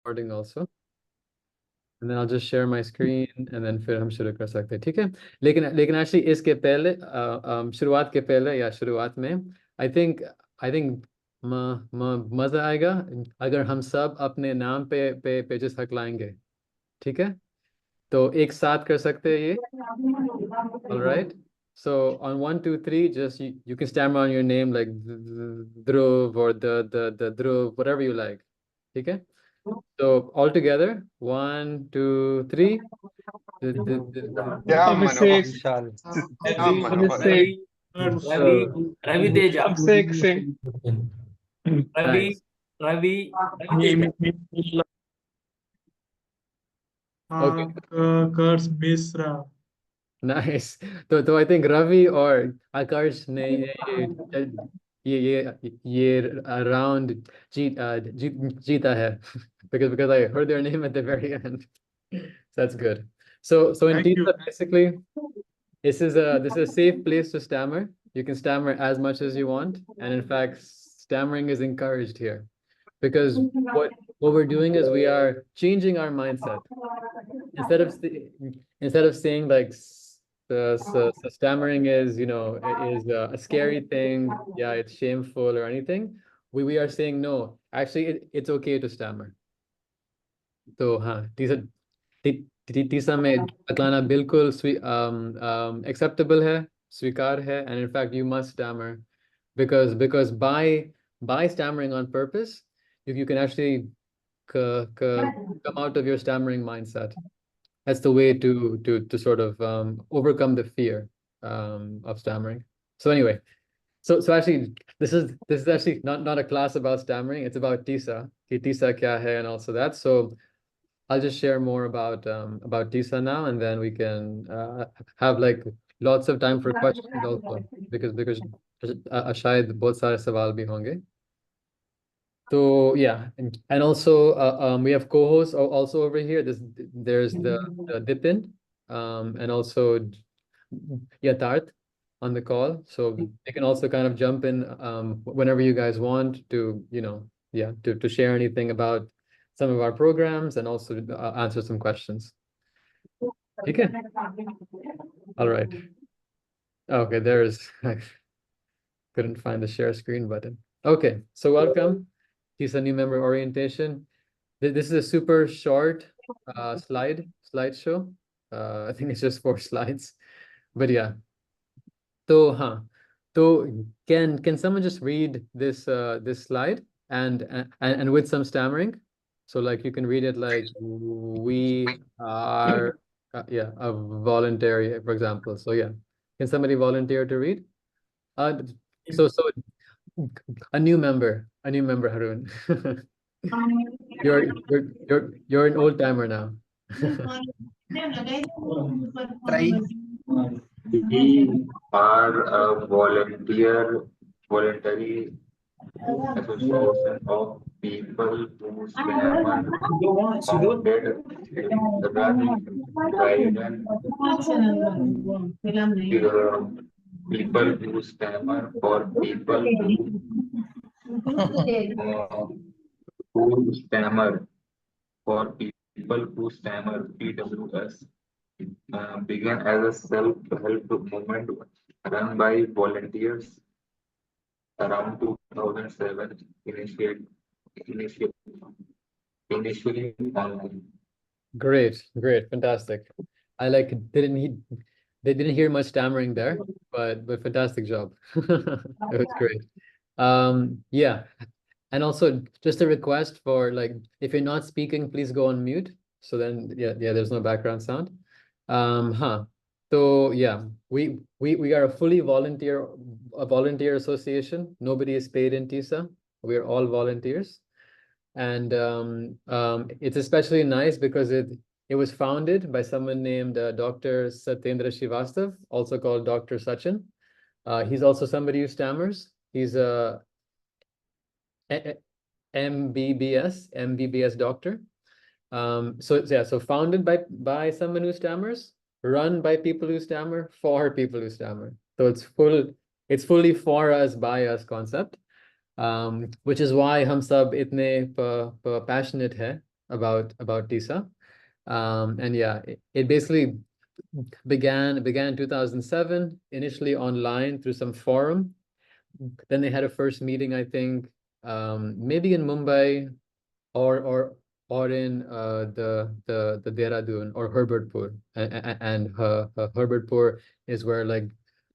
recording also. And then I'll just share my screen and then फिर हम शुरू कर सकते हैं, ठीक है? लेकिन actually इसके पहले शुरुआत के पहले या शुरुआत में I think मजा आएगा अगर हम सब अपने नाम पे पेजेस हकलाएंगे, ठीक है? तो एक साथ कर सकते हैं ये, all right? So on 1, 2, 3, just you can stammer on your name like Dhruv or the Dhruv, whatever you like, ठीक है? So all together, 1, 2, 3. क्या अभिषेक, मनोहर, अभिषेक, रवि तेजा, अभिषेक से रवि Nice. रवि रवि तेजा, Okay. कर्स मिश्रा। Nice. तो I think Ravi और आकाश ने ये round जीता है because I heard their name at the very end. So that's good. So in Thank you. TISA basically this is a safe place to stammer. You can stammer as much as you want, and in fact stammering is encouraged here because what we're doing is we are changing our mindset. Instead of saying like so stammering is a scary thing, yeah, it's shameful or anything, we are saying no, actually it's okay to stammer. तो हाँ, TISA में अतलाना बिल्कुल acceptable है, स्वीकार है, and in fact you must stammer because by stammering on purpose you can actually come out of your stammering mindset. That's the way to sort of overcome the fear of stammering. So anyway, so actually this is actually not a class about stammering. It's about TISA, कि TISA क्या है, and also that. So I'll just share more about TISA now, and then we can have like lots of time for questions also because शायद बहुत सारे सवाल भी होंगे. So yeah, and also we have co-hosts also over here. There's the Dipin and also Yatharth on the call, so they can also kind of jump in whenever you guys want to, to share anything about some of our programs and also answer some questions. Okay. All right. Okay, I couldn't find the share screen button. Okay, so welcome. TISA new member orientation. This is a super short slideshow. I think it's just 4 slides, but yeah. So can someone just read this this slide and with some stammering? So like you can read it like we are a voluntary, for example. So yeah, can somebody volunteer to read? So a new member, Harun. You're an old timer now. We are a voluntary association of people whose stammer founded run people who stammer for people who stammer for people who stammer PWS began as a self-help movement run by volunteers around 2007, initially online. Great, fantastic. I like they didn't hear much stammering there, but fantastic job. It was great. Yeah. And also just a request for like if you're not speaking, please go on mute. So then there's no background sound. So yeah, we are a fully volunteer association. Nobody is paid in TISA. We are all volunteers. And it's especially nice because it was founded by someone named Dr. Satyendra Srivastav, also called Dr. Sachin. He's also somebody who stammers. He's a MBBS doctor. So founded by someone who stammers, run by people who stammer, for people who stammer. So it's fully for us, by us concept. Which is why हम सब इतने passionate है about TISA. And yeah, it basically began in 2007, initially online through some forum. Then they had a first meeting, I think, maybe in Mumbai or or or in the Dehradun or Herbertpur, and Herbertpur is where like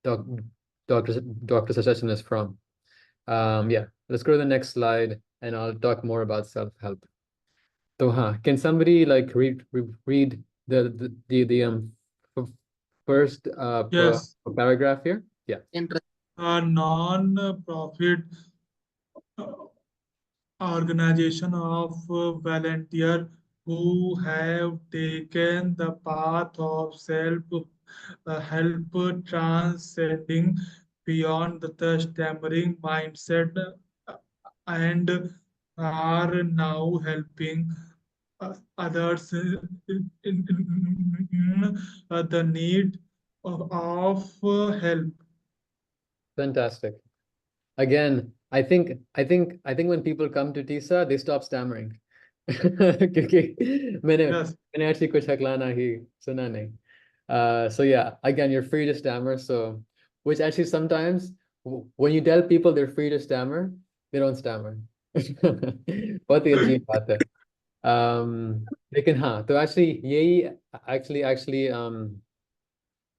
doc, Dr. Sachin is from. Yeah, let's go to the next slide, and I'll talk more about self-help. So, can somebody like read the f- first Yes, paragraph here? Yeah. a non-profit uh, organization of volunteers who have taken the path of self-help, transcending beyond the stammering mindset, uh, and are now helping others in the need of help. Fantastic. Again, I think when people come to TISA, they stop stammering. क्योंकि मैंने Yes, मैंने actually कुछ हकलाना ही सुना नहीं. So yeah, again, you're free to stammer. So, which actually sometimes when you tell people they're free to stammer, they don't stammer. बहुत ही अजीब बात है. लेकिन हाँ, तो actually यही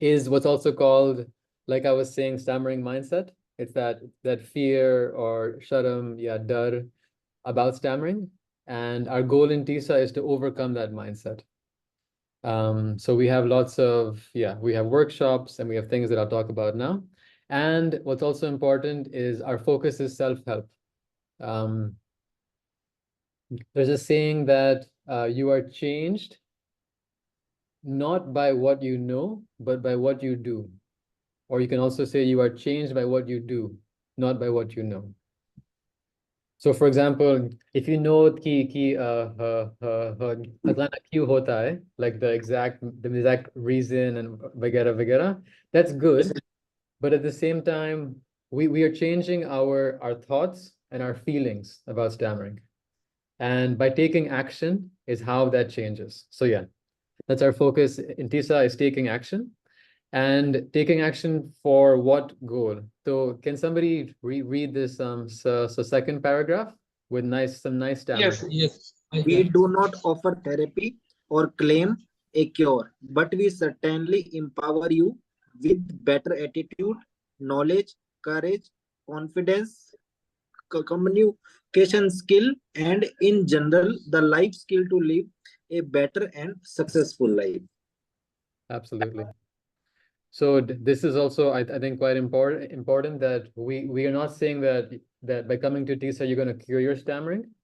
is what's also called, like I was saying, stammering mindset. It's that fear or sharam, yeah, dar about stammering. And our goal in TISA is to overcome that mindset. So we have we have workshops and we have things that I'll talk about now. And what's also important is our focus is self-help. Um, there's a saying that you are changed not by what you know, but by what you do. Or you can also say you are changed by what you do, not by what you know. So for example, if you know atlanta क्यों होता है, like the exact reason and vagera, that's good. But at the same time, we are changing our thoughts and our feelings about stammering. And by taking action is how that changes. So yeah, that's our focus in TISA, is taking action. And taking action for what goal? So can somebody read this second paragraph with some nice stammering? yes, I We can. do not offer therapy or claim a cure, but we certainly empower you with better attitude, knowledge, courage, confidence, communication skill, and in general, the life skill to live a better and successful life. Absolutely. So this is also, I think, quite important that we are not saying that by coming to TISA you're going to cure your stammering,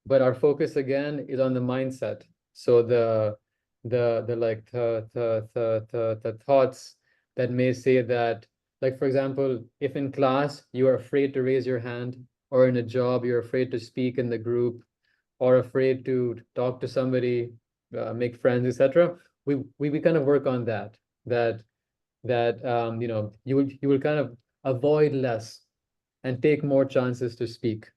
but our focus again is on the mindset. So the like the thoughts that may say that, like for example, if in class you are afraid to raise your hand, or in a job you're afraid to speak in the group, or afraid to talk to somebody, make friends, etc. We kind of work on that you will kind of avoid less and take more chances to speak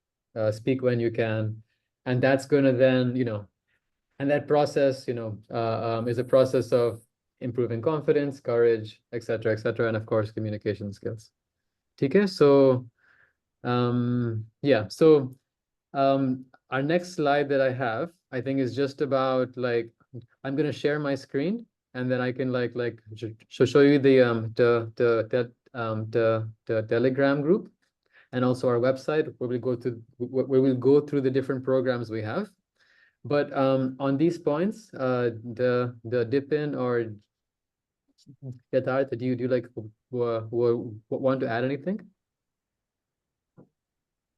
when you can. And that's going to then, and that process, is a process of improving confidence, courage, etc., and of course communication skills. Okay, so yeah, so our next slide that I have, I think, is just about like, I'm going to share my screen, and then I can show you the Telegram group, and also our website where we'll go through the different programs we have. But on these points, the dip in or Yatharth, do you like want to add anything?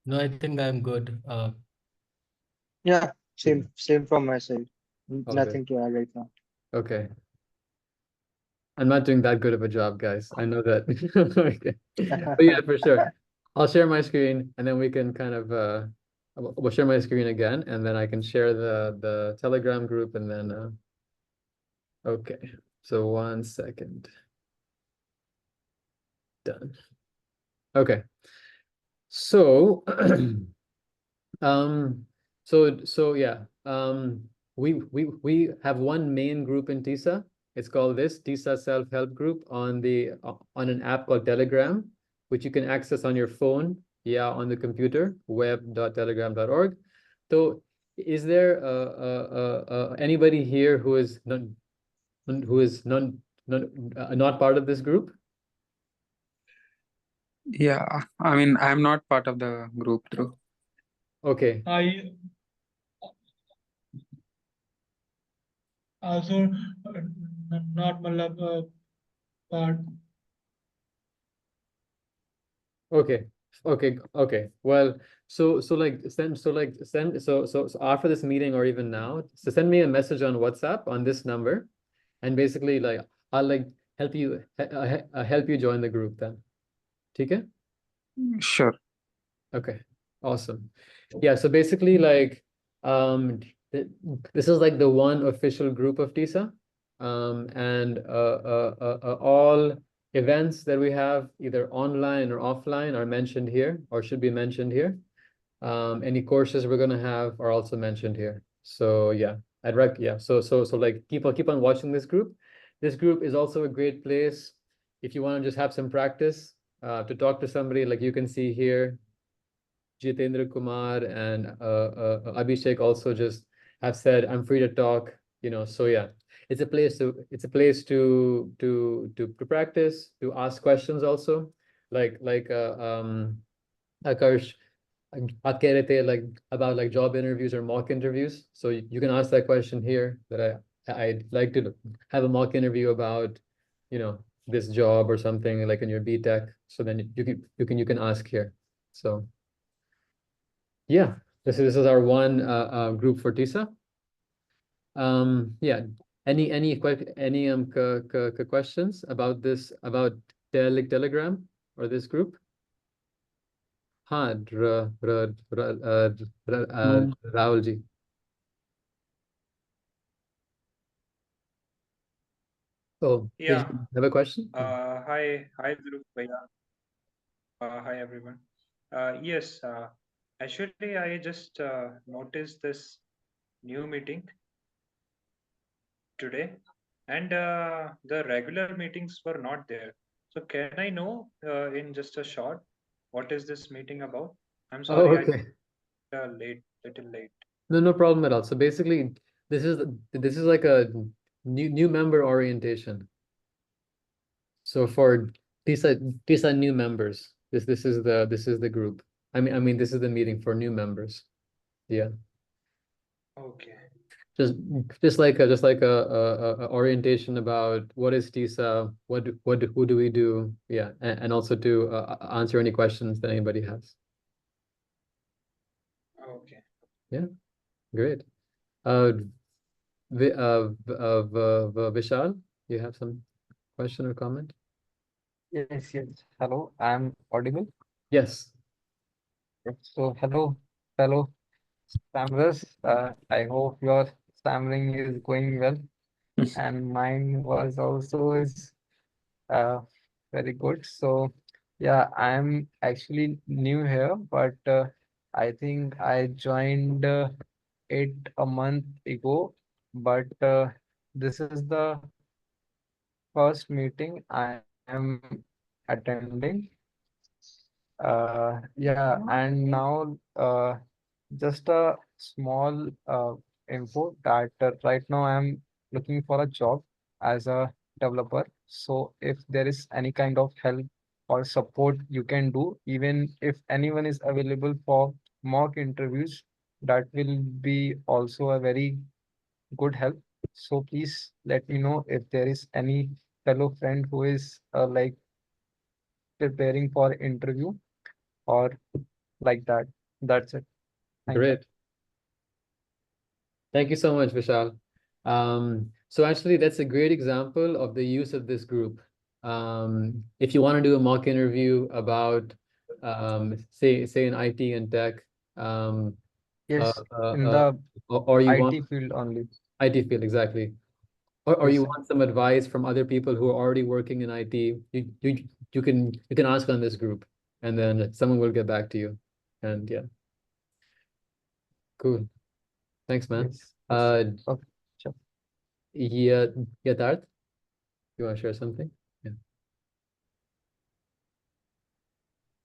No, I think I'm good. Yeah, same from my side. All good. Nothing to add right now. Okay. I'm not doing that good of a job, guys. I know that. Okay. But yeah, for sure. I'll share my screen, and then we can kind of we'll share my screen again, and then I can share the Telegram group, and then okay. So 1 second. Done. Okay. So so yeah. we have one main group in TISA. It's called this TISA Self-Help Group on an app called Telegram, which you can access on your phone, yeah, on the computer, web.telegram.org. So, is there anybody here who is not part of this group? Yeah, I mean, I'm not part of the group though. Okay. I also not matlab part. Okay. Okay. Well, so after this meeting or even now, so send me a message on WhatsApp on this number, and basically like I'll like help you join the group then. Okay? Sure. Okay. Awesome. Yeah, so basically like this is like the one official group of TISA. And all events that we have either online or offline are mentioned here or should be mentioned here. Any courses we're gonna have are also mentioned here. So yeah, so like keep on watching this group. This group is also a great place if you want to just have some practice to talk to somebody like you can see here. Jitendra Kumar and Abhishek also just have said, I'm free to talk, so yeah, it's a place to practice, to ask questions also, like Akarsh, आप कह रहे थे like about like job interviews or mock interviews. So you can ask that question here that I'd like to have a mock interview about, this job or something like in your BTech. So then you can ask here. So yeah, this is our one group for TISA. Yeah. Any questions about this about Telegram or this group? हाँ Rahul ji. Oh, did Yeah. you have a question? Hi, Dhruv Bhaiya. Hi, everyone. Yes, actually, I just noticed this new meeting today, and the regular meetings were not there. So, can I know in just a short what is this meeting about? I'm Oh, sorry, I okay. little late. No problem at all. So basically, this is like a new member orientation. So for TISA new members, this is the group. I mean this is the meeting for new members. Yeah. Okay. Just like a orientation about what is TISA, who do we do? Yeah, and also to answer any questions that anybody has. Okay. Yeah, great. Vishal, you have some question or comment? Yes, yes. Hello, I'm audible. Yes. So, hello, fellow stammers. I hope your stammering is going well, and mine was also is uh, very good. So, yeah, I'm actually new here, but I think I joined it a month ago. But this is the first meeting I am attending. Yeah, and now just a small info that right now I'm looking for a job as a developer. So if there is any kind of help or support you can do, even if anyone is available for mock interviews, that will be also a very good help. So please let me know if there is any fellow friend who is like preparing for interview or like that. That's it. Thank you. Great. Thank you so much, Vishal. So actually, that's a great example of the use of this group. If you want to do a mock interview about, say in IT and tech, um, uh, Yes, uh, in uh, the or you want IT field only. IT field exactly, or you Yes. want some advice from other people who are already working in IT, you can ask on this group, and then someone will get back to you. And yeah, cool. Thanks, man. Yes. Uh, Okay, sure. yeah, Yatharth, you want to share something?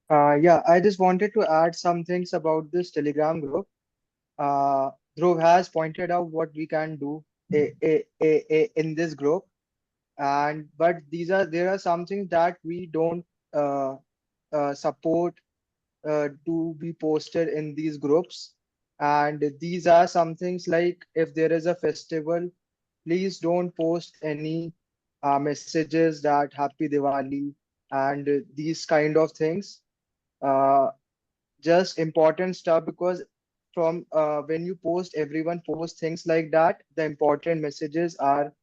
Yeah. Yeah, I just wanted to add some things about this Telegram group. Uh, Dhruv has pointed out what we can do in this group, and but there are some things that we don't uh, support to be posted in these groups, and these are some things like if there is a festival, please don't post any messages that Happy Diwali and these kind of things. Uh, just important stuff because from when you post everyone posts things like that, the important messages are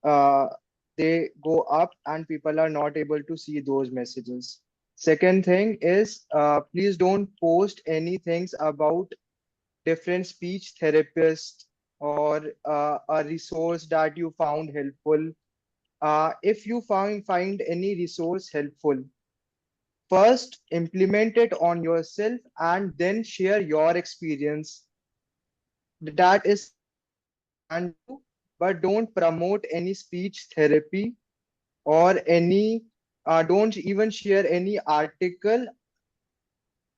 uh, they go up and people are not able to see those messages. Second thing is please don't post any things about different speech therapists or a resource that you found helpful. If you find any resource helpful, first implement it on yourself and then share your experience. That is something that you can do, but don't promote any speech therapy or any don't even share any article.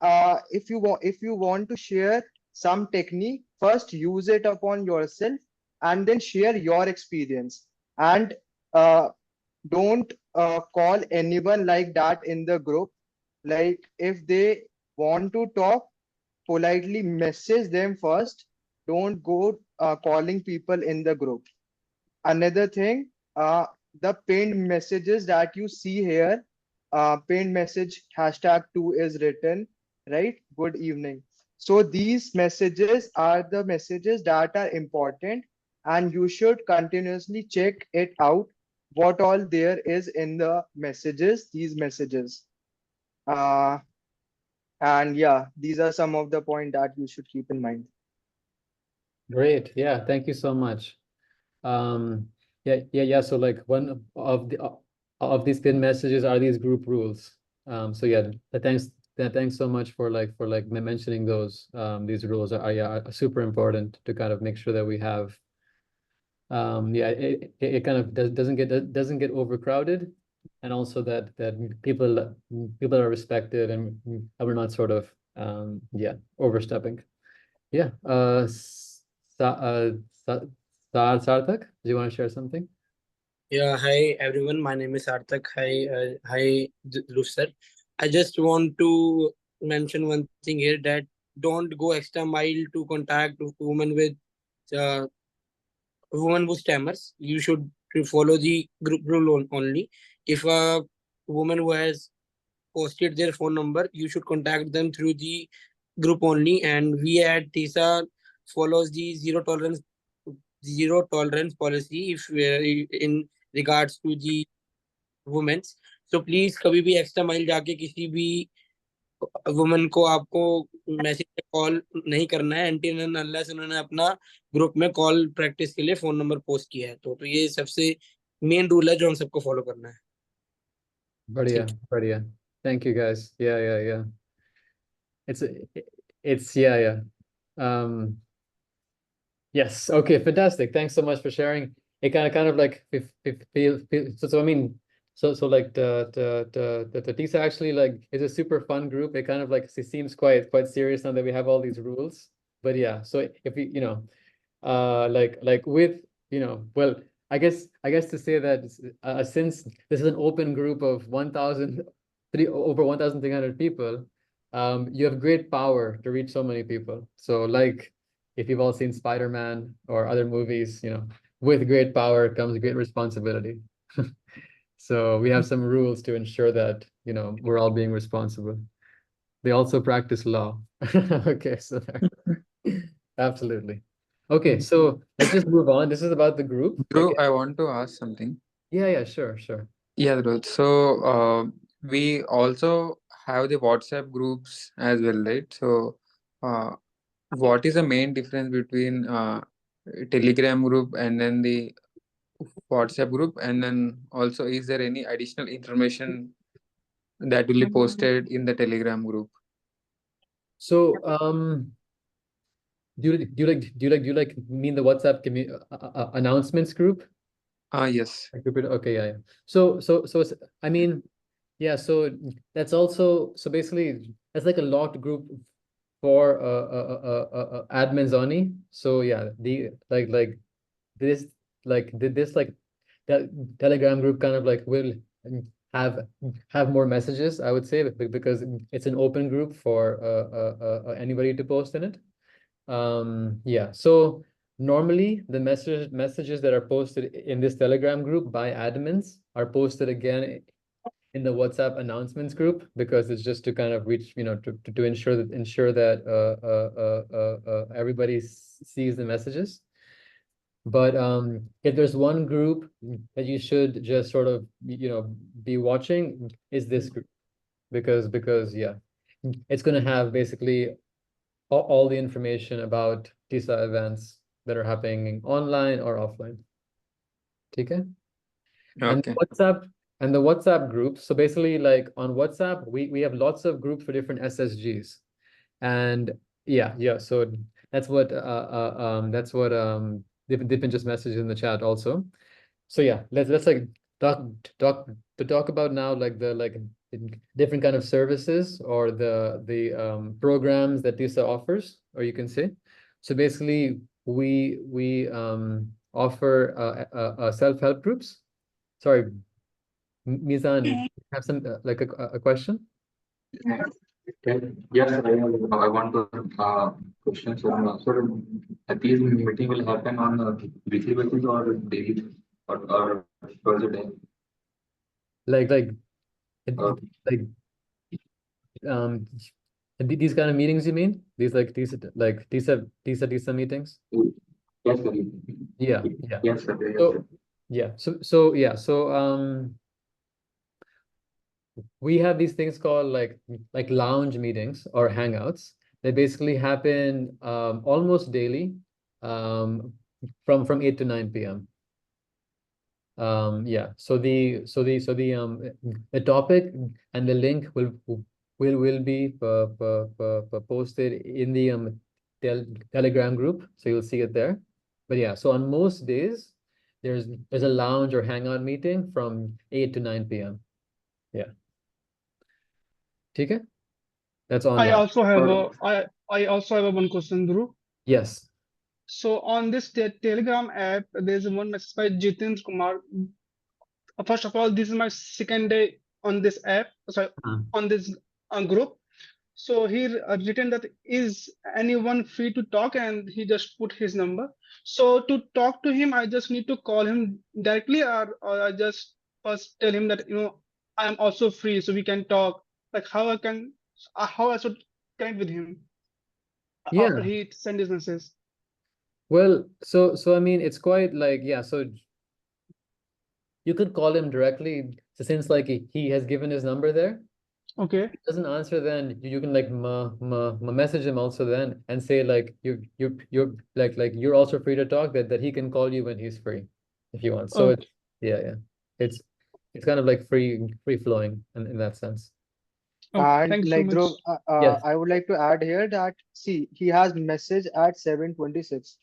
If you want to share some technique, first use it upon yourself and then share your experience. And uh, don't call anyone like that in the group. Like if they want to talk, politely message them first. Don't go calling people in the group. Another thing, the pinned messages that you see here, pinned message #2 is written, right? Good evening. So these messages are the messages that are important, and you should continuously check it out what all there is in the messages, these messages. Uh, and yeah, these are some of the points that you should keep in mind. Great. Yeah, thank you so much. Yeah. So like one of these pin messages are these group rules. So yeah, thanks so much for mentioning those. These rules are super important to kind of make sure that we have. Yeah, it kind of doesn't get overcrowded, and also that people are respected and we're not sort of yeah, overstepping. Yeah. Sa Sarthak, do you want to share something? Yeah, hi everyone. My name is Arthak. Hi, Dhruv sir. I just want to mention one thing here that don't go extra mile to contact women with uh, women who stammers. You should follow the group rule only. If a woman who has posted their phone number, you should contact them through the group only. And we at TISA follows the zero tolerance policy if in regards to the women's. So please कभी भी extra mile जाके किसी भी woman को आपको message call नहीं करना है एंटी अनलेस उन्होंने अपना ग्रुप में कॉल प्रैक्टिस के लिए फोन नंबर पोस्ट किया है तो ये सबसे मेन रूल है जो हम सबको फॉलो करना है बढ़िया, थैंक यू बढ़िया. Thank you guys. Yeah. It's it's yeah. Um, yes. Okay, fantastic. Thanks so much for sharing. It kind of like so I mean like the TISA actually like is a super fun group. It kind of like it seems quite serious now that we have all these rules. But yeah, so if we like with well, I guess to say that since this is an open group of 1,300 people, you have great power to reach so many people. So like if you've all seen Spider-Man or other movies, with great power comes great responsibility. So we have some rules to ensure that we're all being responsible. They also practice law. Okay, so there. Absolutely. Okay, so let's just move on. This is about the group. Dhruv, I want to ask something. Yeah, sure. Yeah, Dhruv. So, we also have the WhatsApp groups as well, right? So, uh, what is the main difference between Telegram group and then the WhatsApp group? And then also, is there any additional information that will be posted in the Telegram group? So do you like mean the WhatsApp announcements group? Yes. Okay, yeah, yeah. I mean, yeah, so that's also, so basically that's like a locked group for admins only. So yeah, the this this like that Telegram group kind of like will have have more messages, I would say, because it's an open group for anybody to post in it. Yeah, so normally the messages that are posted in this Telegram group by admins are posted again in the WhatsApp announcements group, because it's just to kind of reach, to ensure that everybody sees the messages. But if there's one group that you should just sort of be watching, is this group, because yeah, it's going to have basically all the information about TISA events that are happening online or offline. Okay. And Okay. the WhatsApp group. So basically, like on WhatsApp, we have lots of groups for different SSGs. And yeah. So that's what they've been just messaged in the chat also. So yeah, let's like talk talk about now, like the different kind of services or the programs that TISA offers, or you can say. So basically, we offer self-help groups. Sorry, Mizan, you have some like a question? Yes, I want to question. So these meeting will happen on a weekly basis or daily or twice a day? Like like Uh, like these kind of meetings, you mean? These meetings? yes, sir. Yeah, yeah. Yes, sir. Yes, So sir. yeah, we have these things called like lounge meetings or hangouts. They basically happen almost daily, um, from 8 to 9 p.m. Yeah, the topic and the link will be posted in the Telegram group, so you'll see it there. But yeah, so on most days there's a lounge or hangout meeting from 8 to 9 p.m. Yeah. Okay, that's I online. also have a I also have a one question, Dhruv. Yes. So on this Telegram app, there's one message by Jiten Kumar. First of all, this is my second day on this app, sorry, on this group. So he written that is anyone free to talk, and he just put his number. So to talk to him, I just need to call him directly, or I just first tell him that I am also free, so we can talk. Like how I should connect with him after Yeah. he send his message. Well, so I mean, it's quite like, yeah, so you could call him directly, so since like he has given his number there. Okay. If he doesn't answer, then you can like message him also then, and say like you're like you're also free to talk, that he can call you when he's free if you want. So Okay. it's yeah, it's kind of like free flowing in that sense. Okay. And Thank you so like much. Dhruv, Yes. I would like to add here that see, he has message at 7:26.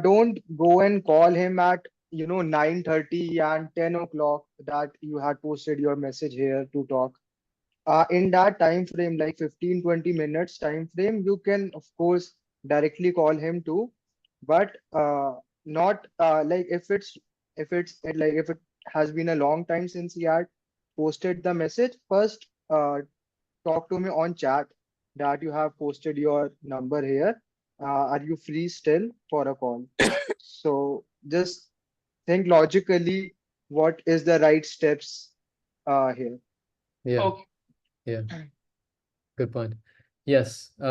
Don't go and call him at 9:30 and 10 o'clock that you had posted your message here to talk. In that time frame, like 15-20 minutes time frame, you can of course directly call him too, but not like if it has been a long time since he had posted the message. First, talk to me on chat that you have posted your number here. Are you free still for a call? So just think logically what is the right steps here. Yeah. Okay. Yeah. Good point. Yes. I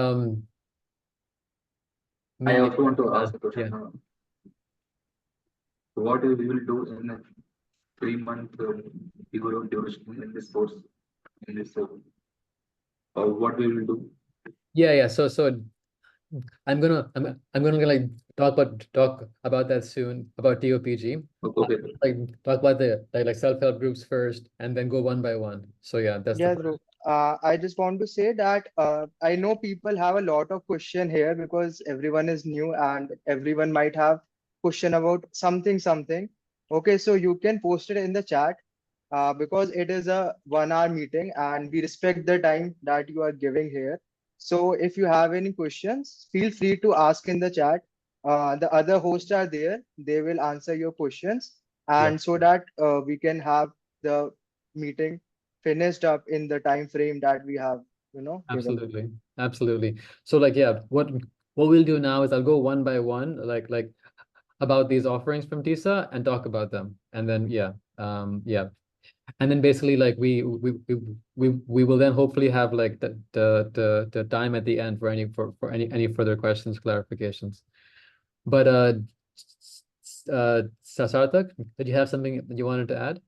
also want to ask a question. Yeah. What we will do in a 3 month duration in this course, in this what we will do? Yeah. So I'm gonna like talk about that soon, about TOPG. Okay. Like talk about the like self-help groups first, and then go one by one. So yeah, that's the Yeah, plan. bro. I just want to say that I know people have a lot of question here because everyone is new and everyone might have question about something. Okay, so you can post it in the chat because it is a 1 hour meeting and we respect the time that you are giving here. So if you have any questions, feel free to ask in the chat. The other hosts are there; they will answer your questions, Yeah, and so that we can have the meeting finished up in the time frame that we have, given. absolutely. Absolutely. So like, yeah, what we'll do now is I'll go one by one, like about these offerings from TISA and talk about them. And then yeah. And then basically like we will then hopefully have like the time at the end for any further questions, clarifications. But Sarthak, did you have something that you wanted to add?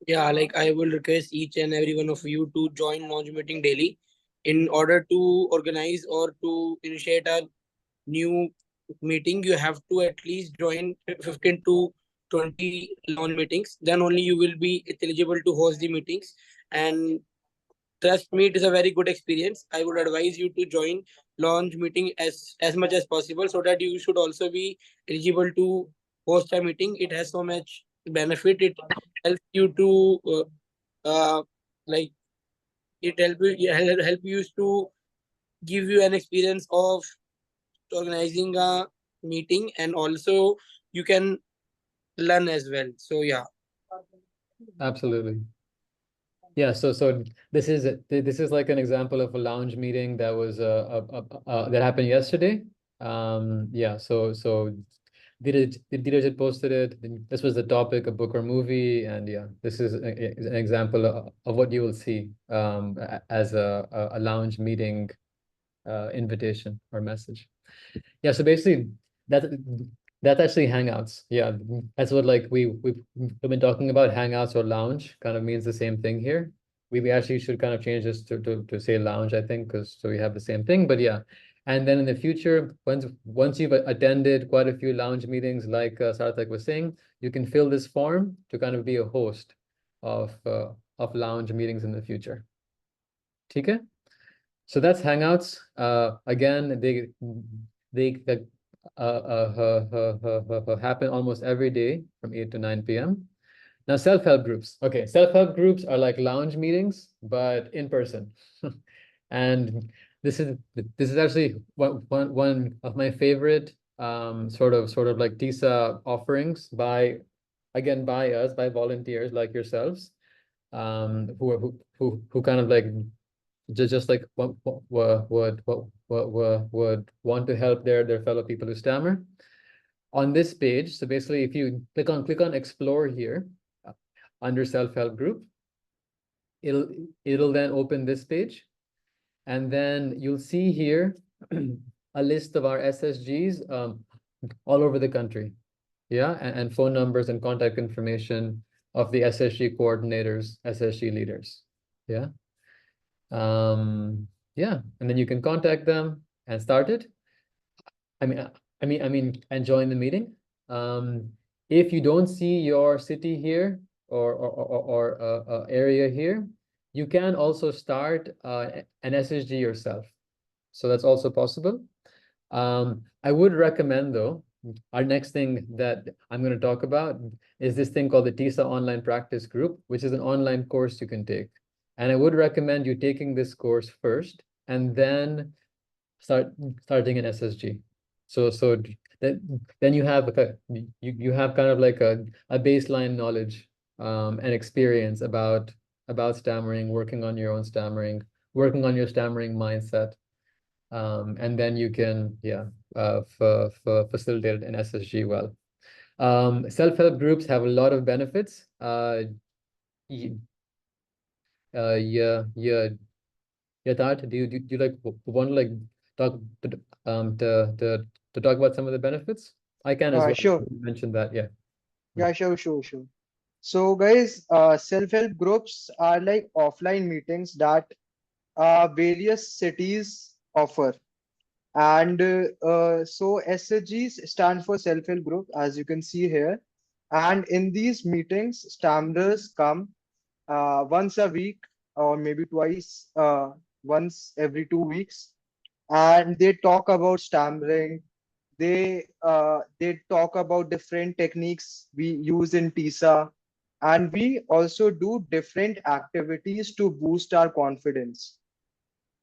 Yeah, like I will request each and every one of you to join launch meeting daily in order to organize or to initiate a new meeting. You have to at least join 15 to 20 launch meetings. Then only you will be eligible to host the meetings. And trust me, it is a very good experience. I would advise you to join launch meeting as much as possible so that you should also be eligible to host a meeting. It has so much benefit. It helps you to like it help you to give you an experience of organizing a meeting, and also you can learn as well. So yeah. Absolutely. Yeah, so this is like an example of a lounge meeting that was that happened yesterday. Yeah, so Dheeraj had posted it. This was the topic, a book or movie, and yeah, this is an example of what you will see as a lounge meeting invitation or message. Yeah, so basically that that's actually Hangouts. Yeah, that's what like we've been talking about. Hangouts or lounge kind of means the same thing here. We actually should kind of change this to say lounge, I think, because so we have the same thing. But yeah, and then in the future, once you've attended quite a few lounge meetings, like Sarthak was saying, you can fill this form to kind of be a host of lounge meetings in the future. Okay? So that's Hangouts. Again, they happen almost every day from 8 to 9 p.m. Now, self-help groups. Okay, self-help groups are like lounge meetings, but in person. And this is actually one of my favorite sort of like TISA offerings by us, by volunteers like yourselves, who kind of like just like would want to help their fellow people who stammer. On this page, so basically if you click on explore here under self-help group, it'll then open this page, and then you'll see here a list of our SSGs all over the country. Yeah, and phone numbers and contact information of the SSG coordinators, SSG leaders. Yeah. Yeah, and then you can contact them and start it. And join the meeting. If you don't see your city here or area here, you can also start an SSG yourself. So that's also possible. I would recommend though, our next thing that I'm going to talk about is this thing called the TISA Online Practice Group, which is an online course you can take. And I would recommend you taking this course first and then starting an SSG. So then you have you have kind of like a baseline knowledge and experience about stammering, working on your own stammering, working on your stammering mindset. And then you can facilitate an SSG well. Self-help groups have a lot of benefits. Yeah, that do you like want to like talk to talk about some of the benefits? I can as well. Sure. You mentioned that, yeah. Yeah, sure. So, guys, self-help groups are like offline meetings that various cities offer. And so SHGs stand for self-help group, as you can see here. And in these meetings, stammers come once a week or maybe twice, once every 2 weeks, and they talk about stammering. They talk about different techniques we use in TISA, and we also do different activities to boost our confidence.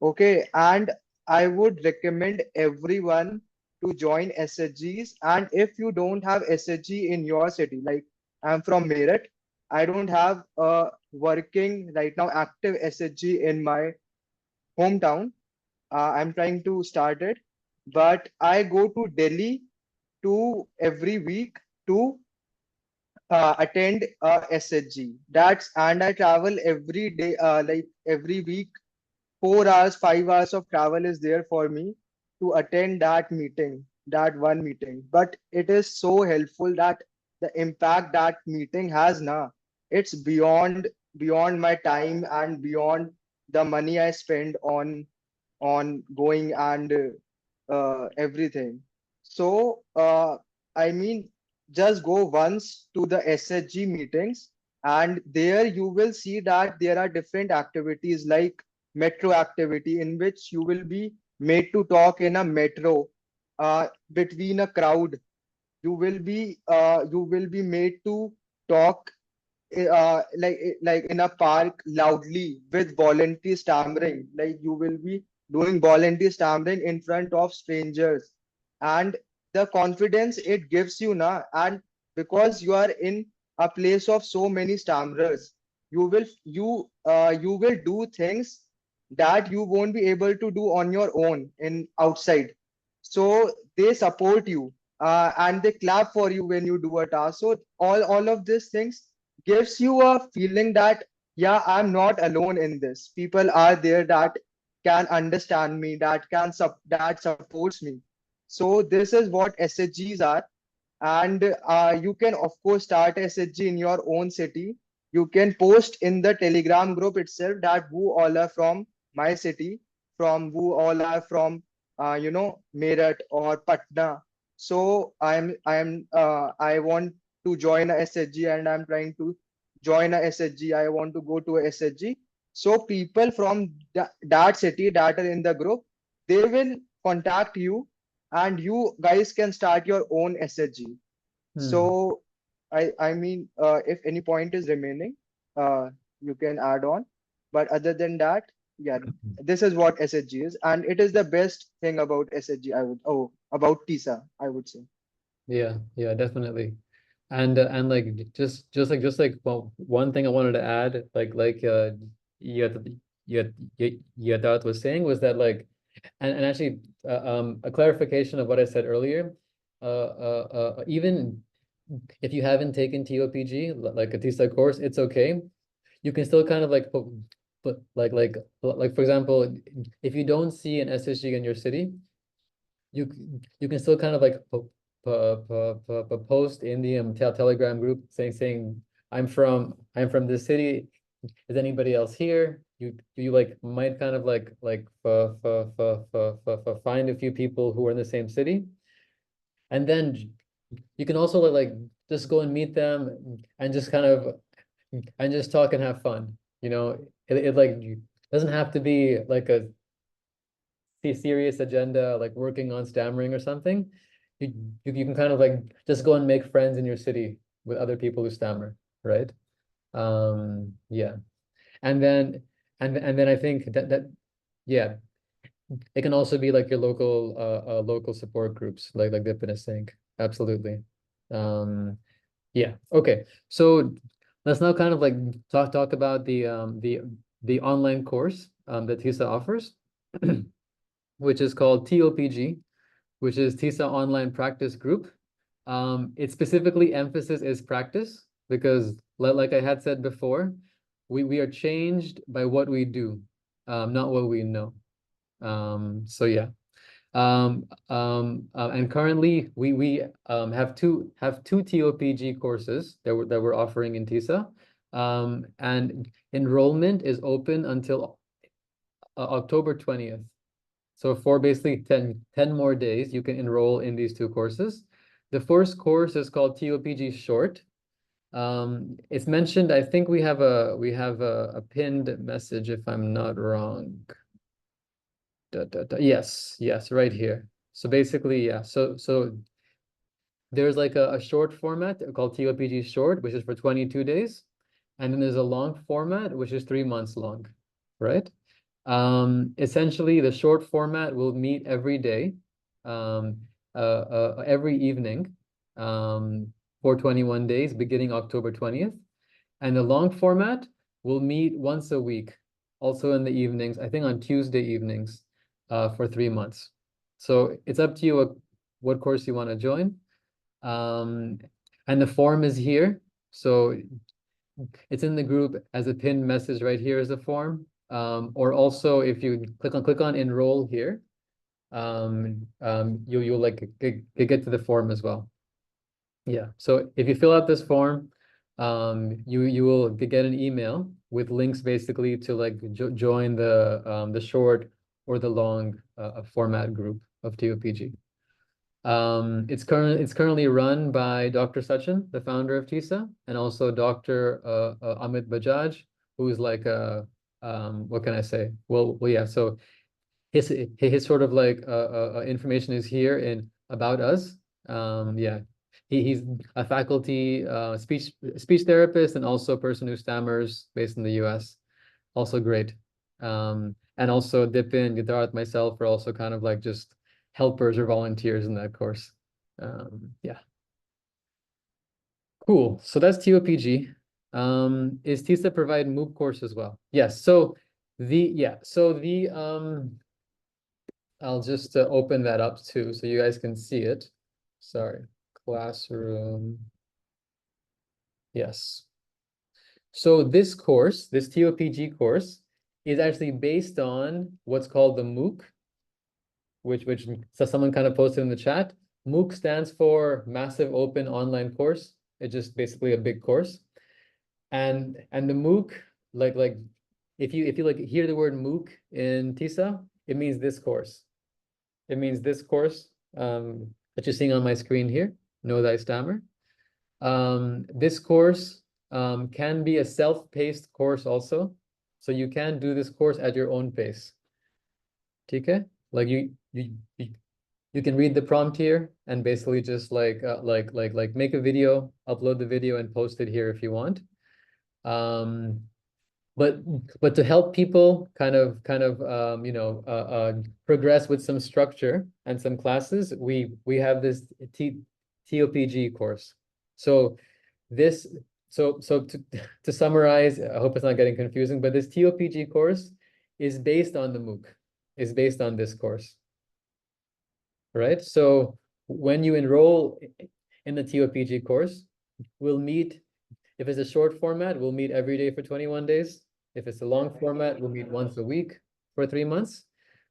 Okay, and I would recommend everyone to join SHGs. And if you don't have SHG in your city, like I'm from Meerut, I don't have a working right now active SHG in my hometown. I'm trying to start it, but I go to Delhi to every week to attend SHG. That's and I travel every day, like every week. 4 hours, 5 hours of travel is there for me to attend that meeting, that one meeting. But it is so helpful that the impact that meeting has now, it's beyond my time and beyond the money I spend on going and everything. So I mean, just go once to the SHG meetings, and there you will see that there are different activities like metro activity in which you will be made to talk in a metro between a crowd. You will be made to talk like in a park loudly with voluntary stammering. Like you will be doing voluntary stammering in front of strangers, and the confidence it gives you now, and because you are in a place of so many stammerers, you will do things that you won't be able to do on your own in outside. So they support you, and they clap for you when you do a task. So all of these things gives you a feeling that yeah, I'm not alone in this. People are there that can understand me, that supports me. So this is what SHGs are. And you can of course start SHG in your own city. You can post in the Telegram group itself that who all are from my city, from who all are from Meerut or Patna. So I want to join a SHG, and I'm trying to join a SHG. I want to go to a SHG. So people from that city that are in the group, they will contact you, and you guys can start your own SHG. So if any point is remaining, you can add on. But other than that, yeah, this is what SHG is, and it is the best thing about SHG. About TISA, I would say. Yeah, yeah, definitely. And like just like well, one thing I wanted to add, yeah, yeah, yeah, that was saying was that like, and actually a clarification of what I said earlier. Even if you haven't taken TOPG, like a TISA course, it's okay. You can still kind of like put like for example, if you don't see an SSG in your city, you can still kind of like post in the Telegram group saying I'm from this city. Is anybody else here? You like might kind of find a few people who are in the same city, and then you can also like just go and meet them and just kind of and just talk and have fun. It like doesn't have to be like a serious agenda, like working on stammering or something. You can kind of like just go and make friends in your city with other people who stammer, right? Yeah. And then and then I think that yeah, it can also be like your local support groups, like Vipin is saying. Absolutely. Yeah. Okay. So let's now kind of like talk about the online course that TISA offers, which is called TOPG, which is TISA Online Practice Group. Its specifically emphasis is practice because, like I had said before, we are changed by what we do, not what we know. So yeah. And currently we have two TOPG courses that we're offering in TISA. And enrollment is open until October 20th. So for basically 10 more days, you can enroll in these two courses. The first course is called TOPG Short. It's mentioned, I think we have a pinned message if I'm not wrong. Yes, right here. So basically, yeah, so there's like a short format called TOPG short, which is for 22 days. And then there's a long format, which is 3 months long, right? Essentially, the short format will meet every day, every evening, for 21 days, beginning October 20th. And the long format will meet once a week, also in the evenings, I think on Tuesday evenings, for 3 months. So it's up to you what course you want to join. And the form is here. So it's in the group as a pinned message right here as a form. Or also if you click on enroll here, you'll like get to the form as well. Yeah, so if you fill out this form, you will get an email with links basically to like join the short or the long format group of TOPG. It's currently run by Dr. Sachin, the founder of TISA, and also Dr. Amit Bajaj, who's like what can I say? Well, yeah. So his sort of like information is here in about us. Yeah, he's a faculty speech therapist and also a person who stammers based in the U.S. Also great. And also Dipin, Gujarat, myself are also kind of like just helpers or volunteers in that course. Yeah. Cool. So that's TOPG. Is TISA provide MOOC course as well? Yes. So I'll just open that up too so you guys can see it. Sorry. Classroom. Yes. So this course, this TOPG course, is actually based on what's called the MOOC, which so someone kind of posted in the chat. MOOC stands for Massive Open Online Course. It's just basically a big course. And the MOOC, like if you like hear the word MOOC in TISA, it means this course. It means this course that you're seeing on my screen here, Know Thy Stammer. This course can be a self-paced course also. So you can do this course at your own pace. Okay? Like you can read the prompt here and basically just like make a video, upload the video and post it here if you want. But to help people kind of progress with some structure and some classes, we have this TOPG course. So this to summarize, I hope it's not getting confusing, but this TOPG course is based on the MOOC, is based on this course. Right? So when you enroll in the TOPG course, we'll meet, if it's a short format, we'll meet every day for 21 days. If it's a long format, we'll meet once a week for 3 months.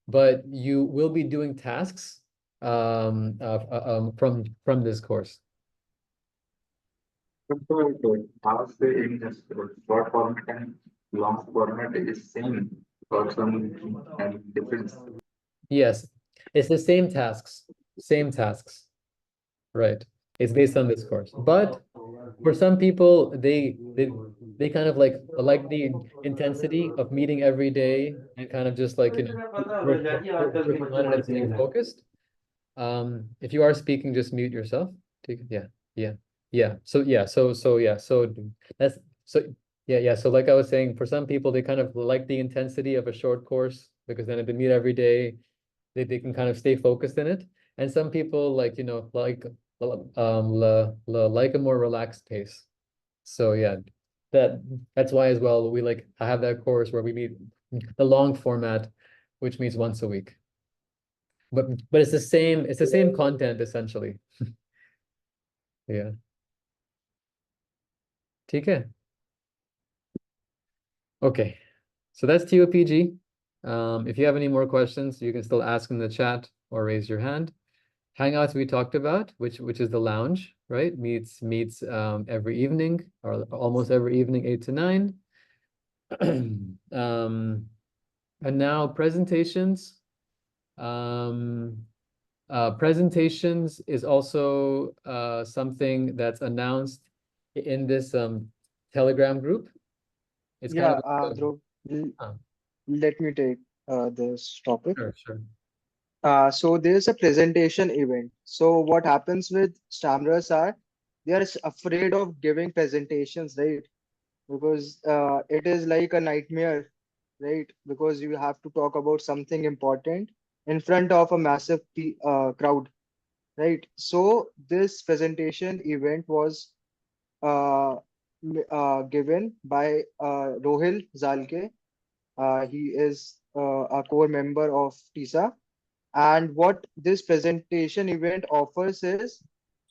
But you will be doing tasks from this course. Task in this short format and long format is same for some difference. Yes, it's the same tasks, right? It's based on this course, but for some people, they kind of like the intensity of meeting every day and kind of just like working on it and staying focused. If you are speaking, just mute yourself. Yeah. So that's so yeah. So like I was saying, for some people, they kind of like the intensity of a short course because then if they meet every day, they can kind of stay focused in it. And some people like like a more relaxed pace. So yeah, that's why as well I have that course where we meet the long format, which meets once a week. But it's the same content essentially. Yeah. Okay. Okay. So that's TOPG. If you have any more questions, you can still ask in the chat or raise your hand. Hangouts we talked about, which is the lounge, right? Meets every evening or almost every evening, 8 to 9. And now presentations. Presentations is also something that's announced in this Telegram group. It's kind Yeah, of like Dhruv, uh, let me take this topic. sure. So there's a presentation event. So what happens with stammerers are they are afraid of giving presentations, right? Because it is like a nightmare, right? Because you have to talk about something important in front of a massive crowd, right? So this presentation event was given by Rohil Zalke. He is a core member of TISA. And what this presentation event offers is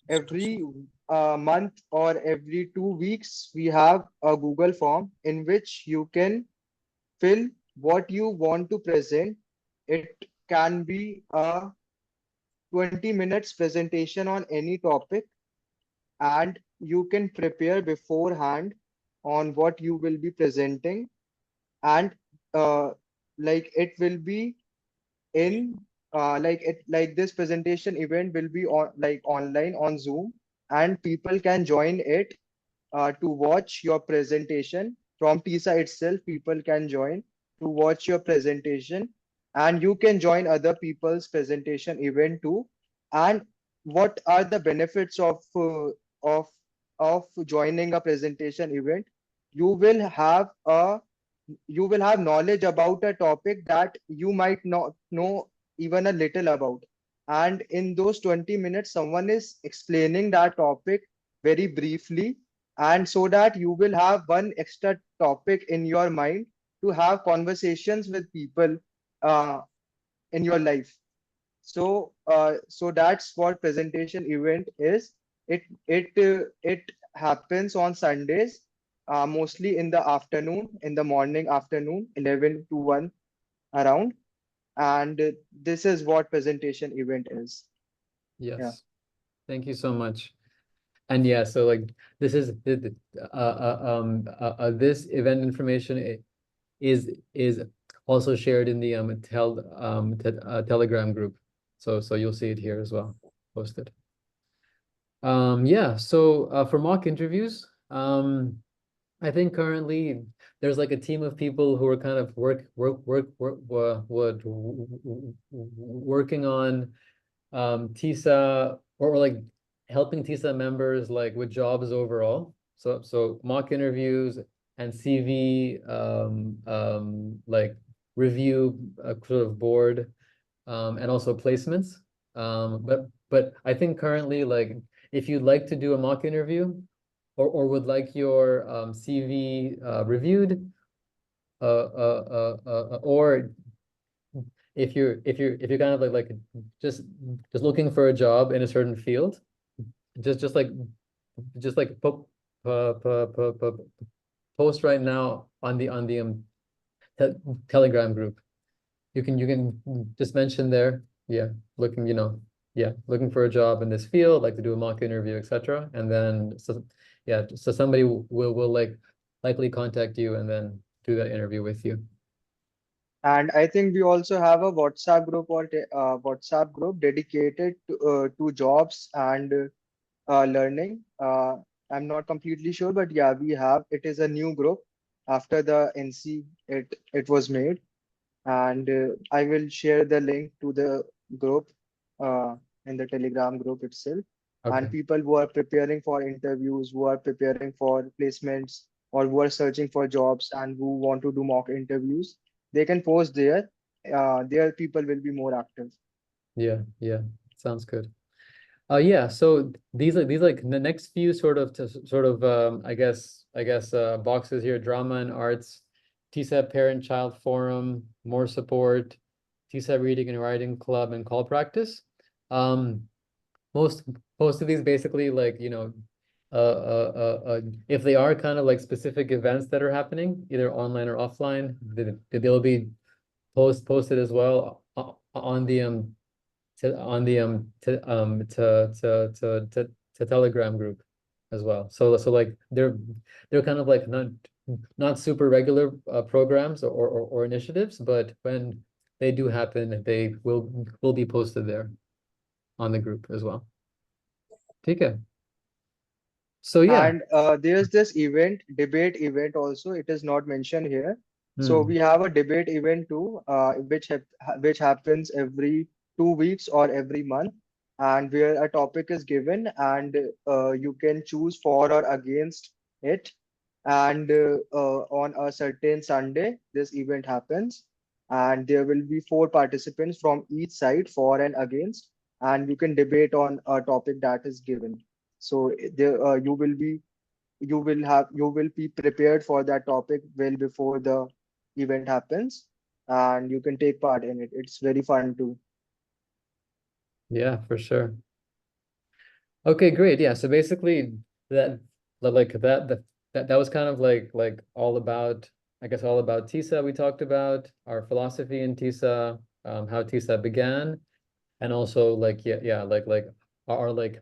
every month or every 2 weeks, we have a Google form in which you can fill what you want to present. It can be a 20 minutes presentation on any topic, and you can prepare beforehand on what you will be presenting. And uh, like it will be in like this presentation event will be on like online on Zoom, and people can join it to watch your presentation from TISA itself. People can join to watch your presentation, and you can join other people's presentation event too. And what are the benefits of of joining a presentation event? You will have a you will have knowledge about a topic that you might not know even a little about. And in those 20 minutes, someone is explaining that topic very briefly, and so that you will have one extra topic in your mind to have conversations with people uh, in your life. So that's what presentation event is. It happens on Sundays, mostly in the afternoon, in the morning afternoon, 11 to 1 around. And this is what presentation event is. Yeah. Yes. Thank you so much. And yeah, so like this is this event information is also shared in the Telegram group. So you'll see it here as well, posted. Yeah, so for mock interviews, I think currently there's like a team of people who are kind of working on TISA or like helping TISA members like with jobs overall. So mock interviews and CV like review sort of board and also placements. But I think currently like if you'd like to do a mock interview or would like your CV reviewed or if you're kind of like just looking for a job in a certain field, just like post right now on the te Telegram group. You can just mention there, yeah, looking, looking for a job in this field, like to do a mock interview, etc. And then so yeah, so somebody will like likely contact you and then do that interview with you. And I think we also have a WhatsApp group or WhatsApp group dedicated to jobs and learning. I'm not completely sure, but yeah, we have. It is a new group after the NC. It was made, and I will share the link to the group uh, in the Telegram group itself. And Okay. people who are preparing for interviews, who are preparing for placements, or who are searching for jobs and who want to do mock interviews, they can post there. There people will be more active. Yeah, sounds good. Yeah, so these like the next few I guess boxes here: drama and arts, TISA parent child forum, more support, TISA reading and writing club, and call practice. Um, most most of these basically like if they are kind of like specific events that are happening either online or offline, they'll be posted as well on the to Telegram group as well. So like they're kind of like not super regular programs or initiatives, but when they do happen, they will be posted there on the group as well. Okay. So yeah. And there's this debate event also. It is not mentioned here. So Hmm. we have a debate event too, which happens every 2 weeks or every month, and where a topic is given, and you can choose for or against it. And on a certain Sunday, this event happens, and there will be four participants from each side, for and against, and you can debate on a topic that is given. So there, you will be prepared for that topic well before the event happens, and you can take part in it. It's very fun too. Yeah, for sure. Okay, great. Yeah. So basically that like that was kind of like all about, I guess, all about TISA. We talked about our philosophy in TISA, how TISA began, and also like yeah like our like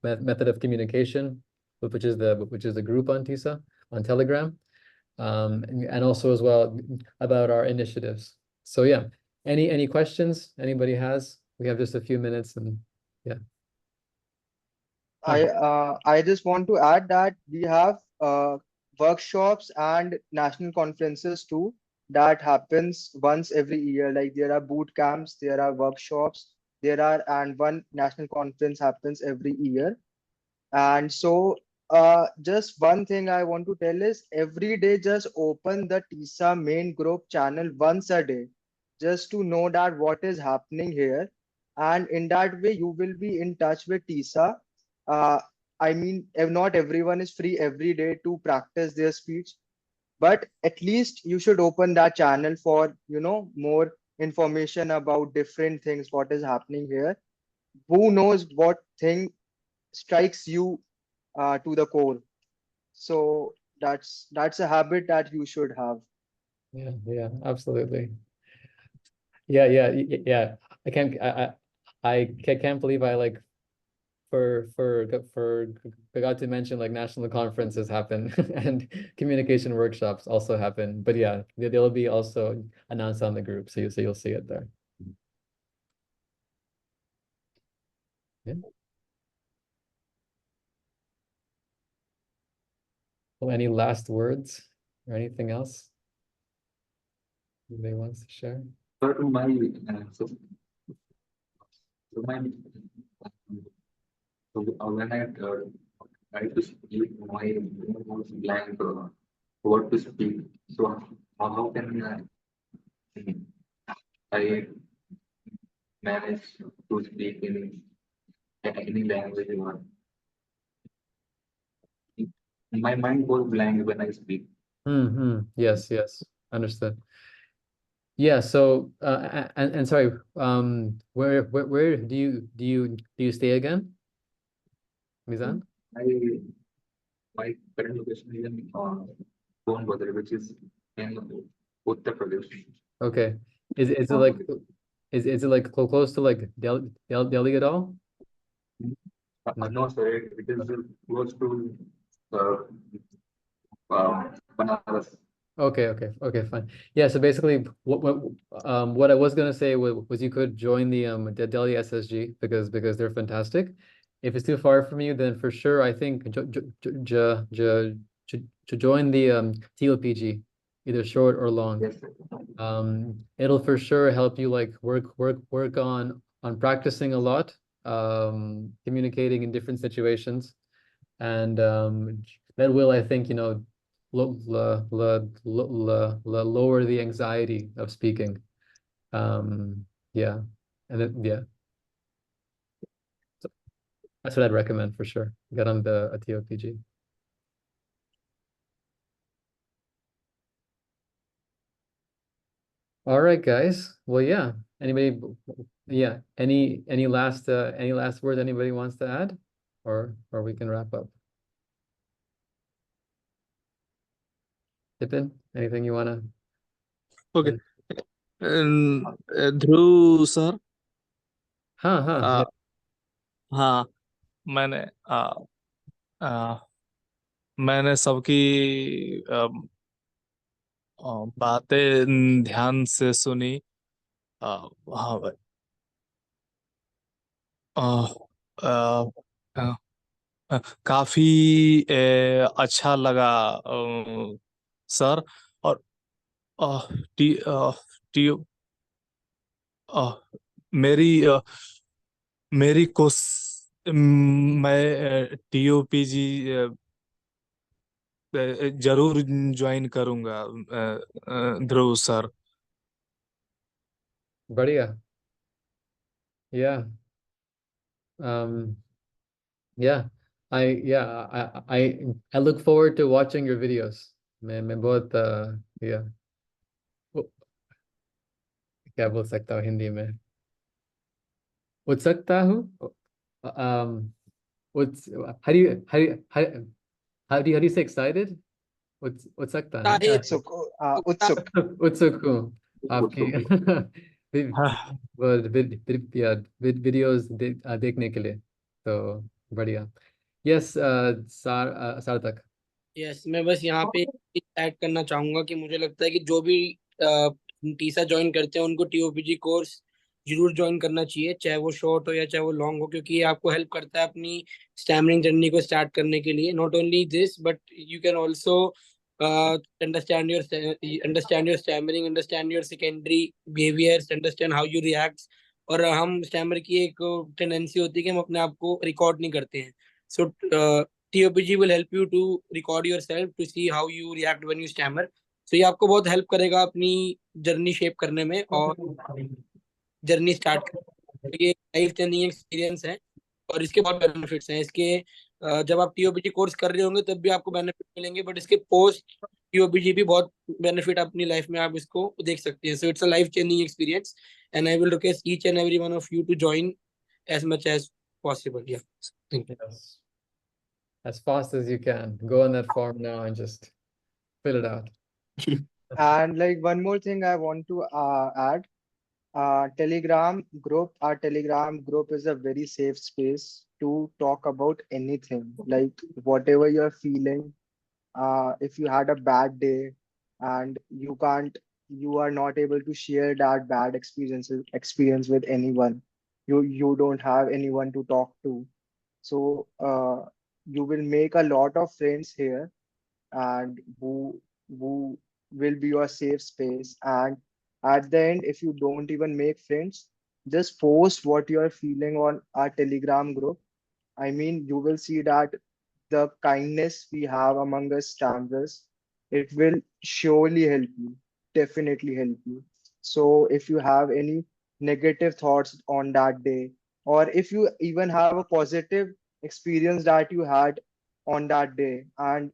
method of communication, which is the group on TISA on Telegram, and also as well about our initiatives. So yeah, any questions anybody has? We have just a few minutes, and yeah. Huh. I just want to add that we have workshops and national conferences too that happens once every year. Like there are boot camps, there are workshops, there are and one national conference happens every year. And so, just one thing I want to tell is every day just open the TISA main group channel once a day, just to know that what is happening here. And in that way, you will be in touch with TISA. Uh, I mean, if not everyone is free every day to practice their speech, but at least you should open that channel for, more information about different things, what is happening here. Who knows what thing strikes you to the core. So that's a habit that you should have. Yeah, absolutely. Yeah. I can't can't believe I like for forgot to mention like national conferences happen and communication workshops also happen. But yeah, they'll be also announced on the group, so you'll see it there. Yeah. Well, any last words or anything else anybody wants to share? So my when I try to speak, my brain was blank what to speak. So how can I manage to speak in any language you want? My mind goes blank when I speak. Yes, understood. Yeah, so and sorry, where do you stay again, Mizan? I my current location is in Sombodar, which is in Uttar Pradesh. Okay. Is it like is it like close to like Delhi at all? No. No, sir, it is close to uh, Banaras. Okay, fine. Yeah, so basically what I was gonna say was you could join the Delhi SSG because they're fantastic. If it's too far from you, then for sure I think to join the TLPG, either short or long. Yes, sir. It'll for sure help you like work on practicing a lot, communicating in different situations, and that will, I think, lower the anxiety of speaking. Yeah, and then yeah, so that's what I'd recommend for sure. Get on the a TOPG. All right, guys. Well, yeah. Anybody? Yeah. Any last words anybody wants to add, or we can wrap up. Tippin, anything you wanna? Okay. And, Dhruv sir, हाँ uh, yeah. हाँ मैंने मैंने सबकी बातें ध्यान से सुनी। हाँ भाई। अ, काफी अच्छा लगा सर। और अ, टी अ, टी अ, मेरी मेरी कोस मैं टीओपीजी जरूर ज्वाइन करूंगा ध्रुव सर। बढ़िया। Yeah. Um, yeah. I look forward to watching your videos. मैं बहुत yeah. वो- क्या बोल सकता हूँ हिंदी में? उत्सुकता हूँ. Um, What's how do you how do you how do you say excited? उत्सुकता है क्या? Utsuk, utsuk. उत्सुक हूँ आपकी हाँ, वीडियोस देखने के लिए. तो बढ़िया. यस. सार्थक. यस, मैं बस यहाँ पे ऐड करना चाहूंगा कि मुझे लगता है कि जो भी टीसा ज्वाइन करते हैं उनको टीओपीजी कोर्स जरूर ज्वाइन करना चाहिए, चाहे वो शॉर्ट हो या चाहे वो लॉन्ग हो, क्योंकि ये आपको हेल्प करता है अपनी स्टैमरिंग जर्नी को स्टार्ट करने के लिए. Not only this but you can also understand your stammering, understand your secondary behaviours, understand how you react. और हम स्टैमर की एक टेंडेंसी होती है कि हम अपने आप को रिकॉर्ड नहीं करते हैं. सो TOPG will help you to record yourself to see how you react when you stammer. So ये आपको बहुत हेल्प करेगा अपनी जर्नी शेप करने में और जर्नी स्टार्ट करने में. ये लाइफ चेंजिंग एक्सपीरियंस है और इसके बहुत बेनिफिट्स हैं. इसके जब आप TOPG कोर्स कर रहे होंगे तब भी आपको बेनिफिट मिलेंगे, बट इसके पोस्ट TOPG भी बहुत बेनिफिट अपनी लाइफ में आप इसको देख सकते हैं. So it's a life changing experience and I will request each and every one of you to join as much as possible. Yeah. Thank you. Yes. As fast as you can. Go on that form now and just fill it out. And like one more thing I want to add, our Telegram group is a very safe space to talk about anything, like whatever you're feeling. If you had a bad day and you are not able to share that bad experience with anyone, you don't have anyone to talk to. So you will make a lot of friends here, and who will be your safe space. And at the end, if you don't even make friends, just post what you are feeling on our Telegram group. I mean, you will see that the kindness we have among us strangers, it will surely help you, definitely help you. So if you have any negative thoughts on that day, or if you even have a positive experience that you had on that day, and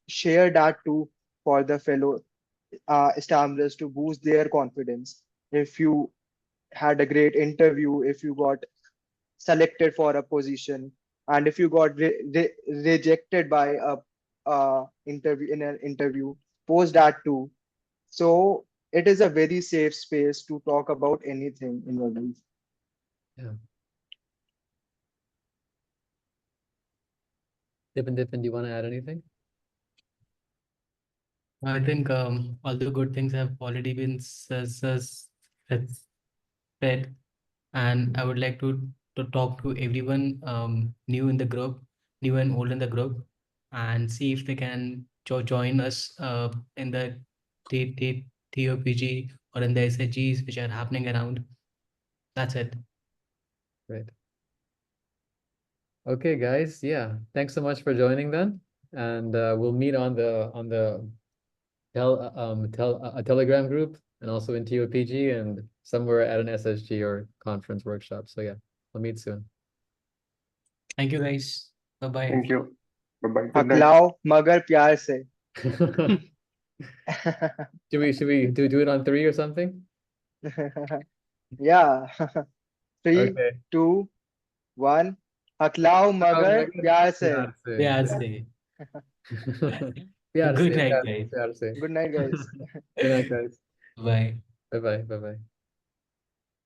share that too for the fellow stammerers to boost their confidence. If you had a great interview, if you got selected for a position, and if you got rejected by a interview in an interview, post that too. So it is a very safe space to talk about anything in your life. Yeah. Dipin, do you want to add anything? I think all the good things have already been said, and I would like to talk to everyone new in the group, new and old in the group, and see if they can join us in the TOPG or in the SHGs which are happening around. That's it. Great. Okay, guys. Yeah. Thanks so much for joining then. And we'll meet on the a Telegram group and also in TOPG and somewhere at an SSG or conference workshop. So yeah, we'll meet soon. Thank you, guys. Bye bye. Thank you. Bye-bye. Good night. हकलाओ मगर प्यार से. Should we do it on 3 or something? Yeah. 3, Okay. 2, 1. हकलाओ मगर प्यार से. प्यार से. प्यार Good से, night, प्यार guys. प्यार से. Good night, guys. Good night, guys. Bye. Bye bye. Bye bye.